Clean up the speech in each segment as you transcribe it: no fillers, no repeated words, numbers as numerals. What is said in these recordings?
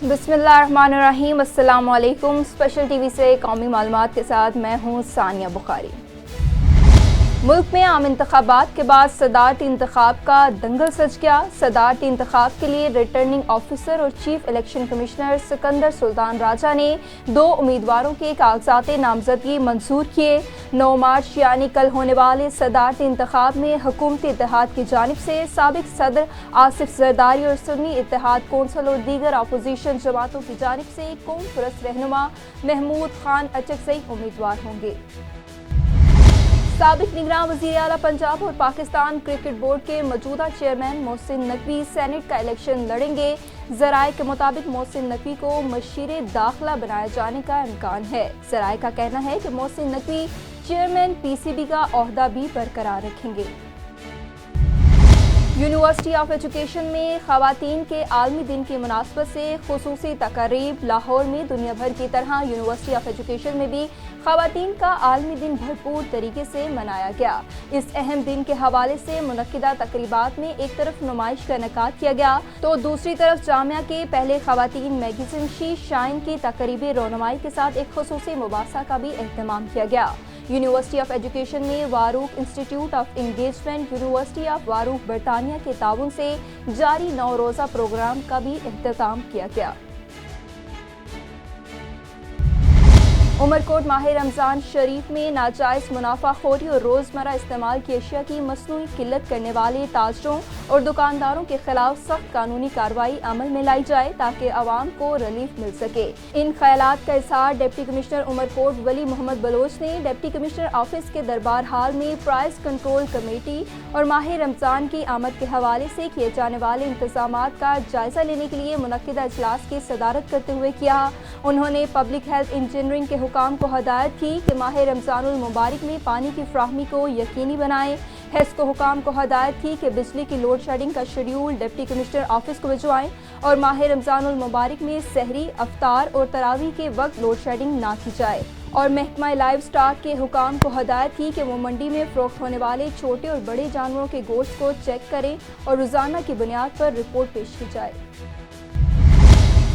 बिस्मिल्लाहिर्रहमानिर्रहीम। अस्सलाम वालेकुम। स्पेशल टीवी से कौमी मालूमात के साथ मैं हूँ सानिया बुखारी। मुल्क में आम इंतखाबात के बाद सदारती इंतखाब का दंगल सज गया। सदारती इंतखाब के लिए रिटर्निंग ऑफिसर और chief election commissioner Sikandar Sultan Raja ने 2 उम्मीदवारों के कागजात नामजदगी मंजूर किए। 9 मार्च यानी कल होने वाले सदारती इंतखाब में हुकूमती इत्तेहाद की जानिब से साबिक सदर आसिफ जरदारी और सुन्नी इत्तेहाद कौंसिल और दीगर अपोजिशन जमातों की जानिब से कौम परस्त रहनुमा महमूद खान अचकजई उम्मीदवार होंगे। साबिक निगरान वज़ीर आला पंजाब और पाकिस्तान क्रिकेट बोर्ड के मौजूदा चेयरमैन मोहसिन नकवी सेनेट का इलेक्शन लड़ेंगे। ज़राए के मुताबिक मोहसिन नकवी को मशीर दाखिला बनाए जाने का इम्कान है। ज़राए का कहना है कि मोहसिन नकवी चेयरमैन पीसीबी का ओहदा भी बरकरार रखेंगे। यूनिवर्सिटी ऑफ एजुकेशन में ख़वातीन के आलमी दिन की मुनासबत से खुसूसी तक़रीब। लाहौर में दुनिया भर की तरह यूनिवर्सिटी ऑफ एजुकेशन में भी ख़वातीन का आलमी दिन भरपूर तरीके से मनाया गया। इस अहम दिन के हवाले से मुनक्किदा तक़रीबात में एक तरफ नुमाइश का इनेकाद किया गया तो दूसरी तरफ जामिया के पहले ख़वातीन मैगज़ीन शी शाइन की तक़रीबी रोनुमाई के साथ एक खुसूसी मुबासा का भी एहतमाम किया गया। यूनिवर्सिटी ऑफ एजुकेशन में Warwick institute of engagement university of Warwick बरतानिया के ताउन से जारी 9 रोज़ा प्रोग्राम का भी इख्तिताम किया गया। उमरकोट माह रमज़ान शरीफ में नाजायज़ मुनाफाखोरी और रोज़मर्रा इस्तेमाल की अशिया की मसनूई किल्लत करने वाले ताजरों और दुकानदारों के खिलाफ सख्त कानूनी कार्रवाई अमल में लाई जाए ताकि आवाम को रिलीफ मिल सके। इन ख्यालात का इज़हार डिप्टी कमिश्नर उमरकोट वली मोहम्मद बलोच ने डिप्टी कमिश्नर ऑफिस के दरबार हाल में प्राइस कंट्रोल कमेटी और माह रमज़ान की आमद के हवाले से किए जाने वाले इंतजामात का जायजा लेने के लिए मुनक्किदा इजलास की सदारत करते हुए किया। उन्होंने पब्लिक हेल्थ इंजीनियरिंग के हुकाम को हदायत की कि माह रमज़ानुल मुबारक में पानी की फ्राहमी को यकीनी बनाएं। हेल्थ को हुकाम को हदायत की कि बिजली की लोड शेडिंग का शेड्यूल डिप्टी कमिश्नर ऑफिस को भिजवाएं और माह रमज़ानुल मुबारक में सहरी, अफ्तार और तरावी के वक्त लोड शेडिंग ना की जाए। और महकमा लाइव स्टॉक के हुकाम को हदायत की कि वो मंडी में फरोख्त होने वाले छोटे और बड़े जानवरों के गोश्त को चेक करें और रोज़ाना की बुनियाद पर रिपोर्ट पेश की जाए।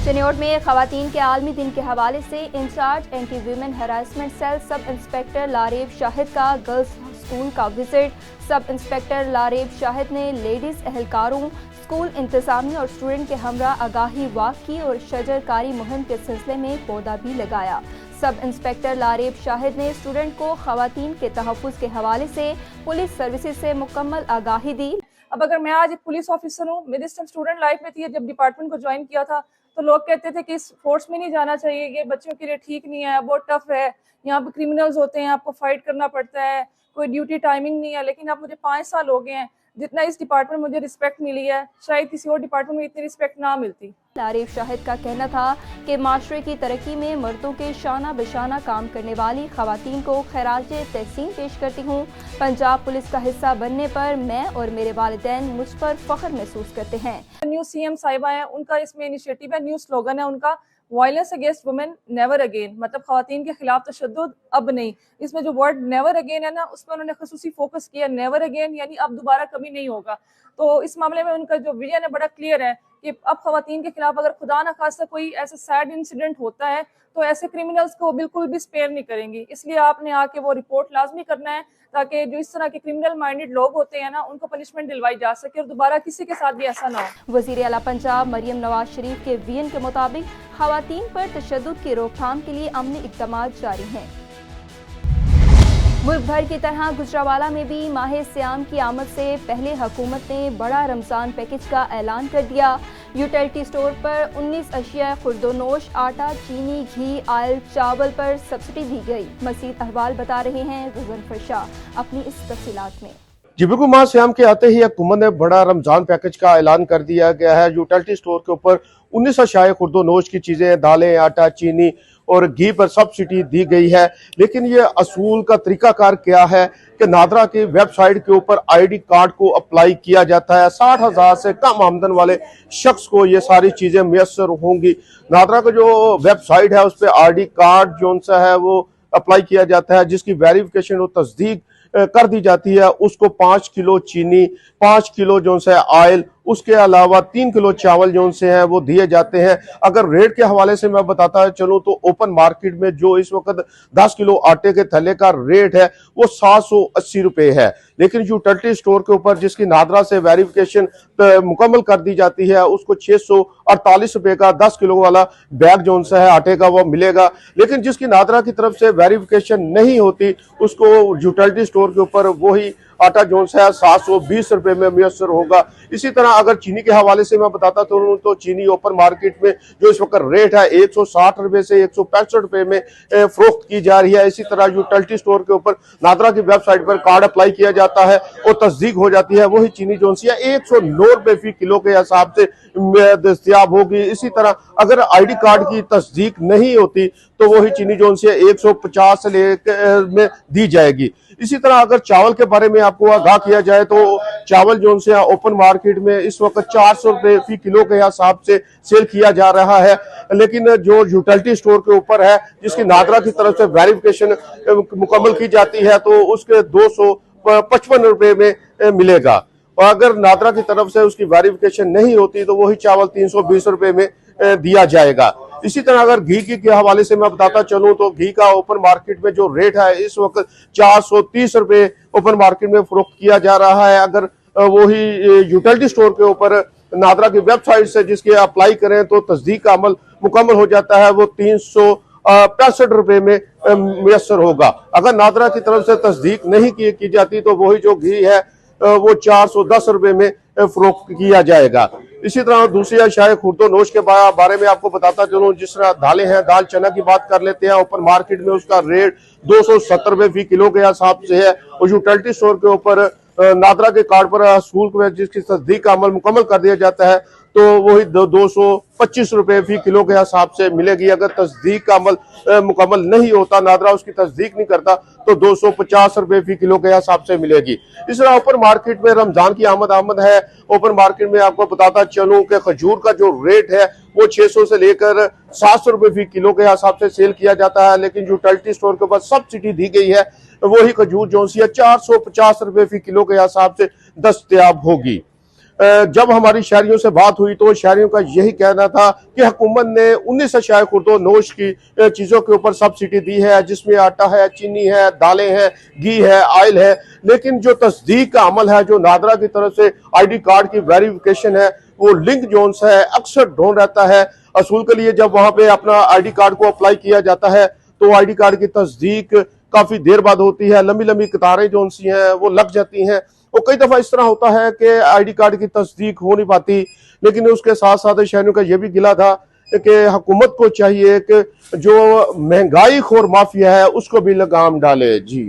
चिन्नौर में ख़वातीन के आलमी दिन के हवाले से incharge anti women harassment cell sub inspector Laraib Shahid का गर्ल्स स्कूल का visit. Sub inspector Laraib Shahid ने लेडीज़ एहलकारों, स्कूल इंतजामिया और स्टूडेंट के हमरा आगाही वाक की और शजरकारी मुहिम के सिलसिले में पौधा भी लगाया। सब इंस्पेक्टर लारेब शाहिद ने स्टूडेंट को ख़वातीन के तहफ़्फ़ुज़ के हवाले से पुलिस सर्विसेज से मुकम्मल आगाही दी। अब अगर मैं आज एक पुलिस ऑफिसर हूँ, मेरी स्टूडेंट लाइफ में थी, जब डिपार्टमेंट को ज्वाइन किया था तो लोग कहते थे कि इस फोर्स में नहीं जाना चाहिए, ये बच्चों के लिए ठीक नहीं है, बहुत टफ है, यहाँ पे क्रिमिनल्स होते हैं, आपको फाइट करना पड़ता है, कोई ड्यूटी टाइमिंग नहीं है। लेकिन अब मुझे 5 साल हो गए हैं, जितना इस डिपार्टमेंट में मुझे रिस्पेक्ट मिली है शायद किसी और डिपार्टमेंट में इतनी रिस्पेक्ट ना मिलती। लारेब शाहिद का कहना था कि माशरे की तरक्की में मर्दों के शाना बशाना काम करने वाली ख़वातीन को खैराज तहसीन पेश करती हूँ। पंजाब पुलिस का हिस्सा बनने पर मैं और मेरे वालिदैन मुझ पर फ़ख्र महसूस करते हैं। न्यू सीएम साहिबा है, उनका इसमें इनिशिएटिव है, न्यू स्लोगन है उनका, violence against women never again, मतलब ख़वातीन के खिलाफ तशद्दुद अब नहीं। इसमें जो वर्ड नेवर अगेन है ना, उस पर उन्होंने खसूसी फोकस किया। नेवर अगेन यानी अब दोबारा कभी नहीं होगा। तो इस मामले में उनका जो विजन है बड़ा क्लियर है कि अब ख़वातीन के खिलाफ अगर खुदा न खास्ता कोई ऐसा सैड इंसिडेंट होता है तो ऐसे क्रिमिनल्स को बिल्कुल भी स्पेयर नहीं करेंगी। इसलिए आपने आके वो रिपोर्ट लाजमी करना है ताकि जो इस तरह के क्रिमिनल माइंडेड लोग होते हैं ना, उनको पनिशमेंट दिलवाई जा सके और दोबारा किसी के साथ भी ऐसा ना हो। वज़ीर आला पंजाब मरियम नवाज शरीफ के वीएन के मुताबिक ख़वातीन पर तशद्दुद की रोकथाम के लिए अमली इक़दामात जारी हैं। मुल्क भर की तरह गुजरावाला में भी माह सियाम की आमद से पहले हुकूमत ने बड़ा रमज़ान पैकेज का ऐलान कर दिया। यूटिलिटी स्टोर पर 19 अशिया खुर्दोनोश, आटा, चीनी, घी, आयल, चावल पर सब्सिडी दी गई। मज़ीद अहवाल बता रहे हैं ग़ज़नफ़र शाह अपनी इस तफ़सीलात में। जी बिल्कुल, माह सियाम के आते ही हुकूमत ने बड़ा रमजान पैकेज का ऐलान कर दिया गया है। यूटिलिटी स्टोर के ऊपर 19 अशाए खुर्दोनोश की चीजें, दालें, आटा, चीनी और घी पर सब्सिडी दी गई है। लेकिन ये असूल का तरीकाकार क्या है कि नादरा की वेबसाइट के ऊपर आईडी कार्ड को अप्लाई किया जाता है। 60,000 से कम आमदन वाले शख्स को ये सारी चीजें मुयस्सर होंगी। नादरा का जो वेबसाइट है उस पर आईडी कार्ड जो सा है वो अप्लाई किया जाता है, जिसकी वेरिफिकेशन और तस्दीक कर दी जाती है। उसको 5 किलो चीनी, 5 किलो जो सा आयल उसके अलावा 3 किलो चावल जो उनसे हैं वो दिए जाते हैं। अगर रेट के हवाले से मैं बताता चलूं तो ओपन मार्केट में जो इस वक्त 10 किलो आटे के थैले का रेट है वो 780 रुपए है, लेकिन यूटिलिटी स्टोर के ऊपर जिसकी नादरा से वेरिफिकेशन मुकम्मल कर दी जाती है उसको 648 रुपए का 10 किलो वाला बैग जो उनसे है आटे का वो मिलेगा। लेकिन जिसकी नादरा की तरफ से वेरिफिकेशन नहीं होती उसको यूटिलिटी स्टोर के ऊपर वही आटा जो है 720 रुपए में मुयस्सर होगा। इसी तरह अगर चीनी के हवाले से मैं बताता तो चीनी ओपन मार्केट में जो इस वक्त रेट है 160 रुपए से 165 रुपए में फरोख्त की जा रही है। इसी तरह यूटिलिटी स्टोर के ऊपर नादरा की वेबसाइट पर कार्ड अप्लाई किया जाता है और तस्दीक हो जाती है, वही चीनी जो है 109 रुपए फी किलो के हिसाब से दस्तयाब होगी। इसी तरह अगर आईडी कार्ड की तस्दीक नहीं होती तो वही चीनी जो है 150 में दी जाएगी। इसी तरह अगर चावल के बारे में आपको आगाह किया जाए तो चावल जो उनसे ओपन मार्केट में इस वक्त 400 रुपए फी किलो के हिसाब से सेल किया जा रहा है, लेकिन जो यूटिलिटी स्टोर के ऊपर है जिसकी नादरा की तरफ से वेरिफिकेशन मुकम्मल की जाती है तो उसके 255 रुपए में मिलेगा, और अगर नादरा की तरफ से उसकी वेरिफिकेशन नहीं होती तो वही चावल 320 रुपए में दिया जाएगा। इसी तरह अगर घी के हवाले से मैं बताता चलूं तो घी का ओपन मार्केट में जो रेट है इस वक्त 430 रुपए ओपन मार्केट में फरोख्त किया जा रहा है। अगर वही यूटिलिटी स्टोर के ऊपर नादरा की वेबसाइट से जिसके अप्लाई करें तो तस्दीक का अमल मुकम्मल हो जाता है, वो 365 रुपए में मुयस्सर होगा। अगर नादरा की तरफ से तस्दीक नहीं की जाती तो वही जो घी है वो 410 रुपए में फरोख्त किया जाएगा। इसी तरह दूसरी अशाए खुर्दो नोश के बारे में आपको बताता चलूं, जिस तरह दालें हैं, दाल चना की बात कर लेते हैं, ओपन मार्केट में उसका रेट 270 रुपए फी किलो के हिसाब से है, और यूटिलिटी स्टोर के ऊपर नादरा के कार्ड पर स्कूल में जिसकी तस्दीक का अमल मुकम्मल कर दिया जाता है तो वही 225 रुपए फी किलो के हिसाब से मिलेगी। अगर तस्दीक का अमल मुकम्मल नहीं होता, नादरा उसकी तस्दीक नहीं करता तो 250 रुपए फी किलो के हिसाब से मिलेगी। इस तरह ओपन मार्केट में रमजान की आमद है। ओपन मार्केट में आपको बताता चलूं कि खजूर का जो रेट है वो 600 से लेकर 700 रुपए फी किलो के हिसाब से सेल किया जाता है, लेकिन यूटिलिटी स्टोर के ऊपर सब्सिडी दी गई है, वही खजूर जो है 450 रुपए फी किलो के हिसाब से दस्तयाब होगी। जब हमारी शहरियों से बात हुई तो शहरियों का यही कहना था कि हुकूमत ने 19 अशाए खुर्दो नोश की चीजों के ऊपर सब्सिडी दी है, जिसमें आटा है, चीनी है, दालें हैं, घी है, ऑयल है, लेकिन जो तस्दीक का अमल है, जो नादरा की तरफ से आईडी कार्ड की वेरिफिकेशन है, वो लिंक जोन्स है अक्सर ढूंढ रहता है। असूल के लिए जब वहां पे अपना आईडी कार्ड को अप्लाई किया जाता है तो आईडी कार्ड की तस्दीक काफी देर बाद होती है, लंबी लंबी कतारें जो उनसी हैं वो लग जाती हैं, और कई दफा इस तरह होता है कि आईडी कार्ड की तस्दीक हो नहीं पाती। लेकिन उसके साथ साथ शहरियों का यह भी गिला था कि हुकूमत को चाहिए कि जो महंगाई खोर माफिया है उसको भी लगाम डाले। जी,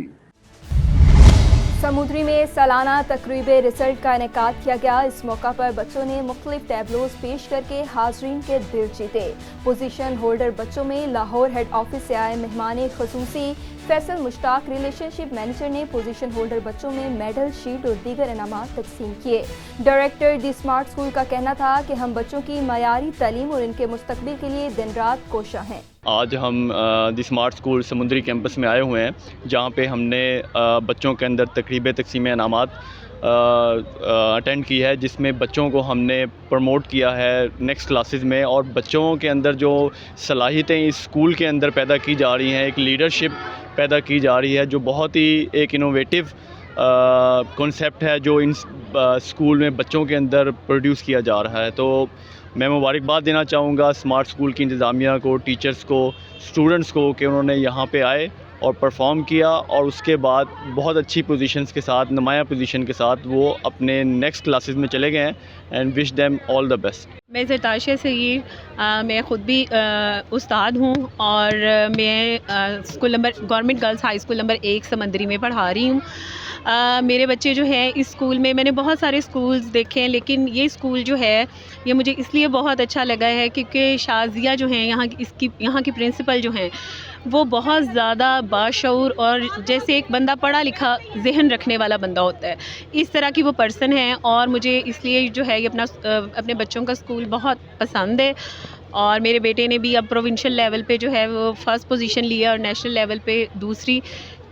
समुद्री में सालाना तकरीबे रिजल्ट का इनेकाद किया गया। इस मौका पर बच्चों ने मुख्तलिफ टैबलोज पेश करके हाजरीन के दिल जीते। पोजीशन होल्डर बच्चों में लाहौर हेड ऑफिस से आए मेहमान खसूसी फैसल मुश्ताक रिलेशनशिप मैनेजर ने पोजीशन होल्डर बच्चों में मेडल, शीट और दीगर इनामात तकसीम किए। डायरेक्टर दी स्मार्ट स्कूल का कहना था कि हम बच्चों की मयारी तालीम और इनके मुस्तकबिल के लिए दिन रात कोशा हैं। आज हम दी स्मार्ट स्कूल समुद्री कैंपस में आए हुए हैं, जहाँ पे हमने बच्चों के अंदर तकरीब तकसीम इनामात अटेंड की है, जिसमें बच्चों को हमने प्रमोट किया है नेक्स्ट क्लासेस में, और बच्चों के अंदर जो सलाहियतें इस स्कूल के अंदर पैदा की जा रही हैं, एक लीडरशिप पैदा की जा रही है, जो बहुत ही एक इनोवेटिव कॉन्सेप्ट है जो इन स्कूल में बच्चों के अंदर प्रोड्यूस किया जा रहा है। तो मैं मुबारकबाद देना चाहूँगा स्मार्ट स्कूल की इंतज़ामिया को, टीचर्स को, स्टूडेंट्स को कि उन्होंने यहाँ पे आए और परफॉर्म किया, और उसके बाद बहुत अच्छी पोजीशंस के साथ, नुमाया पोजीशन के साथ वो अपने नेक्स्ट क्लासेस में चले गए हैं, and wish them all the best. मैं ज़रताशिया सगीर, मैं ख़ुद भी उस्ताद हूँ, और मैं school number government girls high school number 1 समंदरी में पढ़ा रही हूँ। मेरे बच्चे जो हैं इस स्कूल में, मैंने बहुत सारे स्कूल्स देखे हैं, लेकिन ये स्कूल जो है ये मुझे इसलिए बहुत अच्छा लगा है क्योंकि शाज़िया जो हैं यहाँ की प्रिंसिपल जो हैं वो बहुत ज़्यादा बाशऊर, और जैसे एक बंदा पढ़ा लिखा जहन रखने वाला बंदा होता है, इस तरह की वो पर्सन है, और मुझे इसलिए जो है ये अपने बच्चों का स्कूल बहुत पसंद है। और मेरे बेटे ने भी अब प्रोविंशियल लेवल पे जो है वो फर्स्ट पोजीशन लिया और नेशनल लेवल पे दूसरी,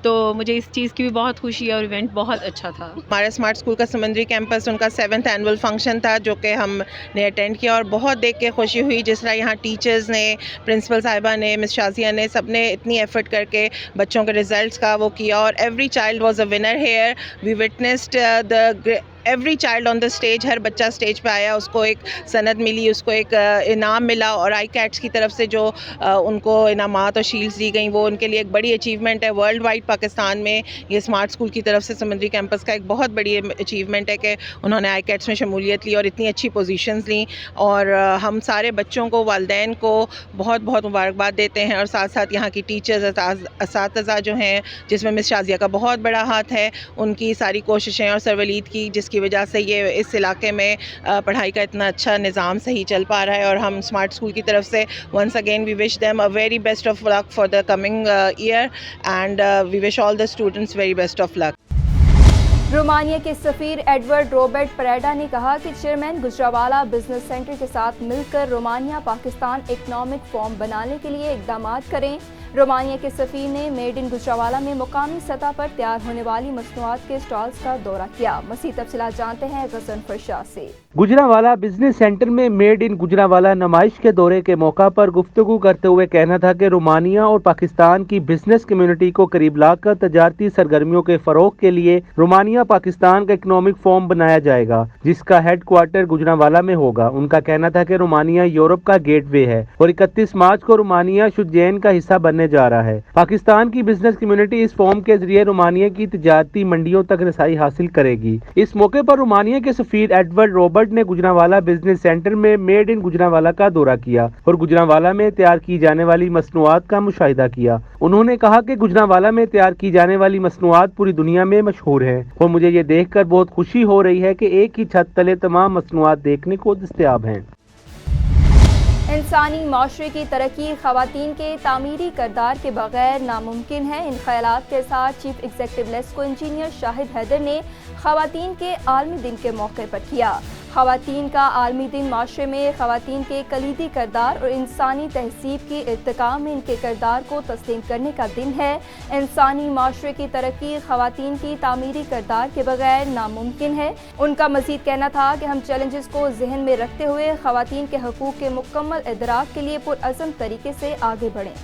تو مجھے اس چیز کی بھی بہت خوشی ہے اور ایونٹ بہت اچھا تھا. ہمارا اسمارٹ اسکول کا سمندری کیمپس ان کا 7th اینول فنکشن تھا جو کہ ہم نے اٹینڈ کیا اور بہت دیکھ کے خوشی ہوئی جس طرح یہاں ٹیچرز نے، پرنسپل صاحبہ نے، مس شازیہ نے، سب نے اتنی ایفرٹ کر کے بچوں کے ریزلٹس کا وہ کیا اور every child was a winner here. We witnessed every child on the stage. ہر بچہ اسٹیج پہ آیا، اس کو ایک سند ملی، اس کو ایک انعام ملا اور آئی کیٹس کی طرف سے جو ان کو انعامات اور شیلڈز دی گئیں وہ ان کے لیے ایک بڑی اچیومنٹ ہے. ورلڈ وائڈ پاکستان میں یہ اسمارٹ اسکول کی طرف سے سمندری کیمپس کا ایک بہت بڑی اچیومنٹ ہے کہ انہوں نے آئی کیٹس میں شمولیت لی اور اتنی اچھی پوزیشنز لیں. اور ہم سارے بچوں کو، والدین کو بہت بہت مبارکباد دیتے ہیں اور ساتھ ساتھ یہاں کی ٹیچرز، اساتذہ جو ہیں جس میں مس شازیہ کا بہت بڑا ہاتھ ہے، ان کی ساری کوششیں اور سر ولید کی جس کی وجہ سے یہ اس علاقے میں پڑھائی کا اتنا اچھا نظام صحیح چل پا رہا ہے. اور ہم اسمارٹ اسکول کی طرف سے once again we wish them a very best of luck for the coming year and we wish all the students very best of luck. Romania کے سفیر ایڈورڈ روبرٹ پریڈا نے کہا کہ چیئرمین گجرانوالہ بزنس سینٹر کے ساتھ مل کر رومانیہ پاکستان اکنامک فورم بنانے کے لیے اقدامات کریں. رومانیہ کے سفیر نے میڈ ان گجرانوالہ میں مقامی سطح پر تیار ہونے والی مصنوعات کے اسٹالز کا دورہ کیا. مزید تفصیلات جانتے ہیں غزن فرشاہ سے. گجرانوالہ بزنس سینٹر میں میڈ ان گجرانوالہ نمائش کے دورے کے موقع پر گفتگو کرتے ہوئے کہنا تھا کہ رومانیہ اور پاکستان کی بزنس کمیونٹی کو قریب لا کر تجارتی سرگرمیوں کے فروغ کے لیے رومانیہ پاکستان کا اکنامک فورم بنایا جائے گا جس کا ہیڈ کوارٹر گجرانوالہ میں ہوگا. ان کا کہنا تھا کہ رومانیہ یورپ کا گیٹ وے ہے اور 31 مارچ کو رومانیہ شجین کا حصہ بننے جا رہا ہے. پاکستان کی بزنس کمیونٹی اس فورم کے ذریعے رومانیہ کی تجارتی منڈیوں تک رسائی حاصل کرے گی. اس موقع پر رومانیہ کے سفیر ایڈورڈ روبرٹ نے گجرانوالہ بزنس سینٹر میں میڈ ان گجرانوالہ کا دورہ کیا اور گجرانوالہ میں تیار کی جانے والی مصنوعات کا مشاہدہ کیا. انہوں نے کہا کہ گجرانوالہ میں تیار کی جانے والی مصنوعات پوری دنیا میں مشہور ہیں اور مجھے یہ دیکھ کر بہت خوشی ہو رہی ہے کہ ایک ہی چھت تلے تمام مصنوعات دیکھنے کو دستیاب ہیں. انسانی معاشرے کی ترقی خواتین کے تعمیری کردار کے بغیر ناممکن ہے. ان خیالات کے ساتھ چیف ایگزیکٹو لیسکو انجینئر شاہد حیدر نے خواتین کے عالمی دن کے موقع پر کیا. خواتین کا عالمی دن معاشرے میں خواتین کے کلیدی کردار اور انسانی تہذیب کی ارتقاء میں ان کے کردار کو تسلیم کرنے کا دن ہے. انسانی معاشرے کی ترقی خواتین کی تعمیری کردار کے بغیر ناممکن ہے. ان کا مزید کہنا تھا کہ ہم چیلنجز کو ذہن میں رکھتے ہوئے خواتین کے حقوق کے مکمل ادراک کے لیے پرعزم طریقے سے آگے بڑھیں.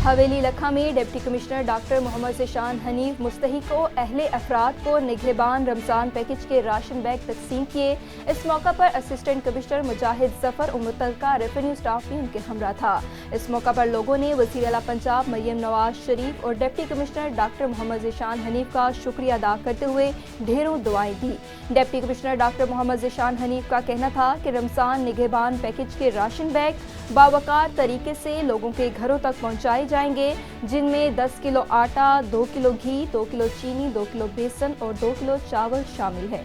حویلی لکھا میں ڈپٹی کمشنر ڈاکٹر محمد ذیشان حنیف مستحق و اہل افراد کو نگہبان رمضان پیکج کے راشن بیگ تقسیم کیے. اس موقع پر اسسٹنٹ کمشنر مجاہد ظفر اور متعلقہ ریونیو اسٹاف بھی ان کے ہمراہ تھا. اس موقع پر لوگوں نے وزیر اعلیٰ پنجاب مریم نواز شریف اور ڈپٹی کمشنر ڈاکٹر محمد ذیشان حنیف کا شکریہ ادا کرتے ہوئے ڈھیروں دعائیں دی. ڈپٹی کمشنر ڈاکٹر محمد ذیشان حنیف کا کہنا تھا کہ رمضان نگہبان پیکج کے راشن بیگ باوقار طریقے سے لوگوں کے گھروں تک پہنچائے جائیں گے جن میں 10 کلو آٹا، 2 کلو گھی، 2 کلو چینی، 2 کلو بیسن اور 2 کلو چاول شامل ہے.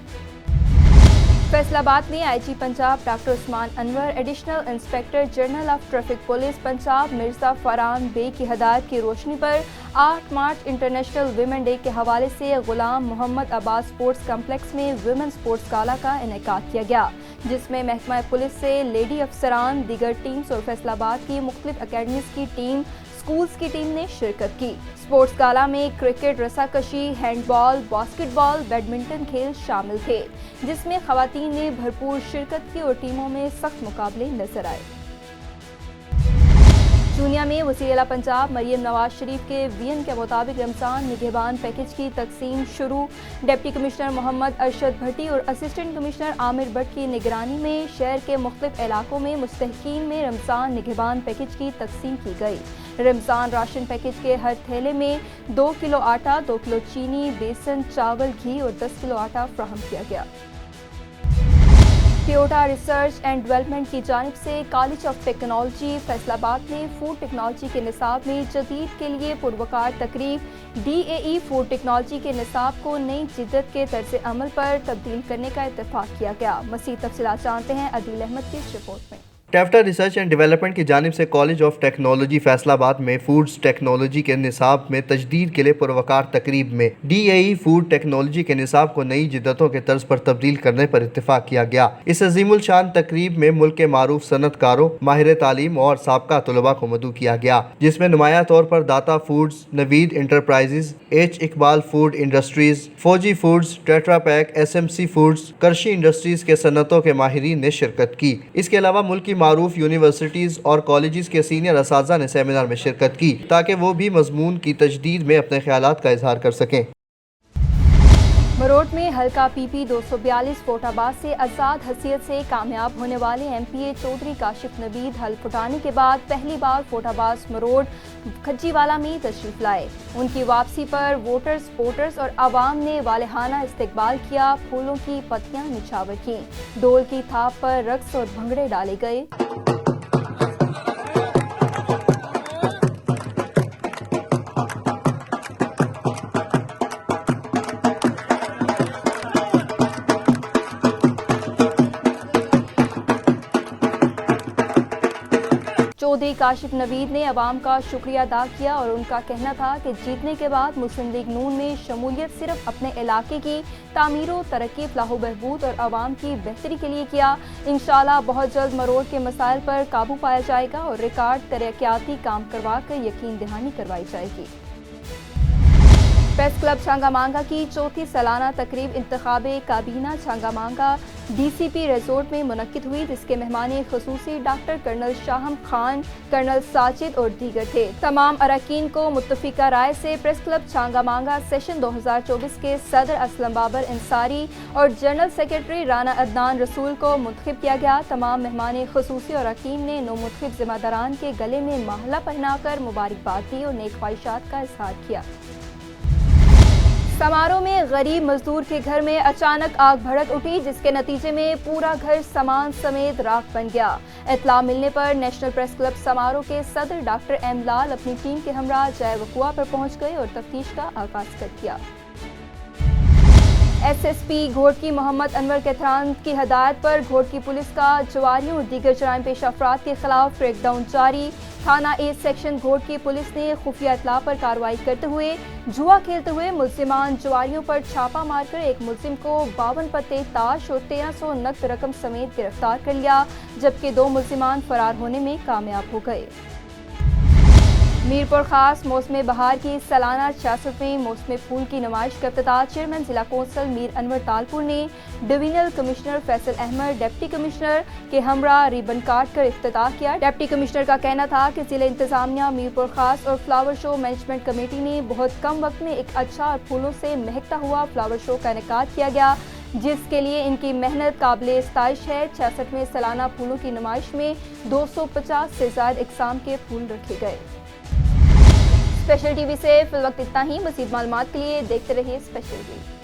فیصل آباد میں I G Punjab doctor Usman Anwar, additional inspector general of traffic police Punjab Mirza Farhan بے کی ہدایت کی روشنی پر 8 مارچ انٹرنیشنل ویمن ڈے کے حوالے سے غلام محمد عباس اسپورٹس کمپلیکس میں ویمن اسپورٹس گالا کا انعقاد کیا گیا جس میں محکمہ پولیس سے لیڈی افسران، دیگر ٹیمز اور فیصل آباد کی مختلف اکیڈمیز کی ٹیم، اسکولز کی ٹیم نے شرکت کی. اسپورٹس گالا میں کرکٹ، رسا کشی، ہینڈ بال، باسکٹ بال، بیڈمنٹن کھیل شامل تھے جس میں خواتین نے بھرپور شرکت کی اور ٹیموں میں سخت مقابلے نظر آئے. چونیا میں وزیر اعلیٰ پنجاب مریم نواز شریف کے وین کے مطابق رمضان نگہبان پیکج کی تقسیم شروع. ڈپٹی کمشنر محمد ارشد بھٹی اور اسسٹنٹ کمشنر عامر بٹ کی نگرانی میں شہر کے مختلف علاقوں میں مستحقین میں رمضان نگہبان پیکج کی تقسیم کی گئی. رمضان راشن پیکج کے ہر تھیلے میں 2 کلو آٹا، 2 کلو چینی، بیسن، چاول، گھی اور 10 کلو آٹا فراہم کیا گیا. ٹویوٹا ریسرچ اینڈ ڈیولپمنٹ کی جانب سے کالج آف ٹیکنالوجی فیصل آباد میں فوڈ ٹیکنالوجی کے نصاب میں جدید کے لیے پروقار تقریب DAE فوڈ ٹیکنالوجی کے نصاب کو نئی جدت کے طرز عمل پر تبدیل کرنے کا اتفاق کیا گیا. مزید تفصیلات جانتے ہیں عدیل احمد کی اس رپورٹ میں. ٹیفٹا ریسرچ اینڈ ڈیولپمنٹ کی جانب سے کالج آف ٹیکنالوجی فیصل آباد میں فوڈز ٹیکنالوجی کے نصاب میں تجدید کے لیے پروقار تقریب میں D A E food technology کے نصاب کو نئی جدتوں کے طرز پر تبدیل کرنے پر اتفاق کیا گیا۔ اس عظیم الشان تقریب میں ملک کے معروف صنعت کاروں، ماہر تعلیم اور سابقہ طلباء کو مدعو کیا گیا، جس میں نمایاں طور پر Data foods, Naveed enterprises, H Iqbal food industries, Fauji foods, Tetra Pak, S M C foods, Krishi industries کے صنعتوں کے ماہرین نے شرکت کی۔ اس کے علاوہ ملک کی معروف یونیورسٹیز اور کالجز کے سینئر اساتذہ نے سیمینار میں شرکت کی تاکہ وہ بھی مضمون کی تجدید میں اپنے خیالات کا اظہار کر سکیں۔ مروٹ میں حلقہ پی پی 242 فوٹ آباد سے آزاد حیثیت سے کامیاب ہونے والے ایم پی اے چودھری کاشف نوید حلف اٹھانے کے بعد پہلی بار فوٹ آباد مروٹ کھجی والا میں تشریف لائے۔ ان کی واپسی پر ووٹرز، سپورٹرز اور عوام نے والہانہ استقبال کیا، پھولوں کی پتیاں نچھاور کیں، ڈول کی تھاپ پر رقص اور بھنگڑے ڈالے گئے۔ چودھری کاشف نوید نے عوام کا شکریہ ادا کیا اور ان کا کہنا تھا کہ جیتنے کے بعد مسلم لیگ نون میں شمولیت صرف اپنے علاقے کی تعمیر و ترقی، فلاح و بہبود اور عوام کی بہتری کے لیے کیا۔ انشاءاللہ بہت جلد مروٹ کے مسائل پر قابو پایا جائے گا اور ریکارڈ ترقیاتی کام کروا کر یقین دہانی کروائی جائے گی۔ پریس کلب چھانگا مانگا کی چوتھی سالانہ تقریب انتخاب کابینہ چھانگا مانگا ڈی سی پی ریزورٹ میں منعقد ہوئی، جس کے مہمان خصوصی doctor colonel Shaham Khan, colonel Sajid اور دیگر تھے۔ تمام اراکین کو متفقہ رائے سے پریس کلب چھانگا مانگا سیشن 2024 کے صدر اسلم بابر انصاری اور جنرل سیکرٹری رانا عدنان رسول کو منتخب کیا گیا۔ تمام مہمان خصوصی اور اراکین نے نو منتخب ذمہ داران کے گلے میں محلہ پہنا کر مبارکباد دی اور نیک خواہشات کا اظہار کیا۔ سمارو میں غریب مزدور کے گھر میں اچانک آگ بھڑک اٹھی، جس کے نتیجے میں پورا گھر سامان سمیت راکھ بن گیا۔ اطلاع ملنے پر نیشنل پریس کلب سمارو کے صدر ڈاکٹر ایم لال اپنی ٹیم کے ہمراہ جائے وقوع پر پہنچ گئے اور تفتیش کا آغاز کر دیا۔ S S P گھوڑکی Muhammad Anwar کیتھران کی ہدایت پر گھوڑکی پولیس کا جواریوں اور دیگر جرائم پیشہ افراد کے خلاف کریک ڈاؤن جاری۔ تھانہ اے سیکشن گھوڑکی پولیس نے خفیہ اطلاع پر کارروائی کرتے ہوئے جوا کھیلتے ہوئے ملزمان جواریوں پر چھاپہ مار کر ایک ملزم کو 52 پتے تاش اور 1300 نقد رقم سمیت گرفتار کر لیا، جبکہ 2 ملزمان فرار ہونے میں کامیاب ہو گئے۔ میرپور خاص موسم بہار کی سالانہ 66ویں موسم پھول کی نمائش کا افتتاح چیئرمین ضلع کونسل میر انور تالپور نے divisional commissioner Faisal Ahmed, deputy commissioner کے ہمراہ ریبن کاٹ کر افتتاح کیا۔ ڈپٹی کمشنر کا کہنا تھا کہ ضلع انتظامیہ، میرپور خاص اور فلاور شو مینجمنٹ کمیٹی نے بہت کم وقت میں ایک اچھا اور پھولوں سے مہکتا ہوا فلاور شو کا انعقاد کیا گیا، جس کے لیے ان کی محنت قابل ستائش ہے۔ 66ویں سالانہ پھولوں کی نمائش میں 250 سے زائد اقسام کے پھول رکھے گئے۔ اسپیشل ٹی وی سے فی الوقت اتنا ہی۔ مزید معلومات کے لیے دیکھتے رہیے اسپیشل ٹی وی۔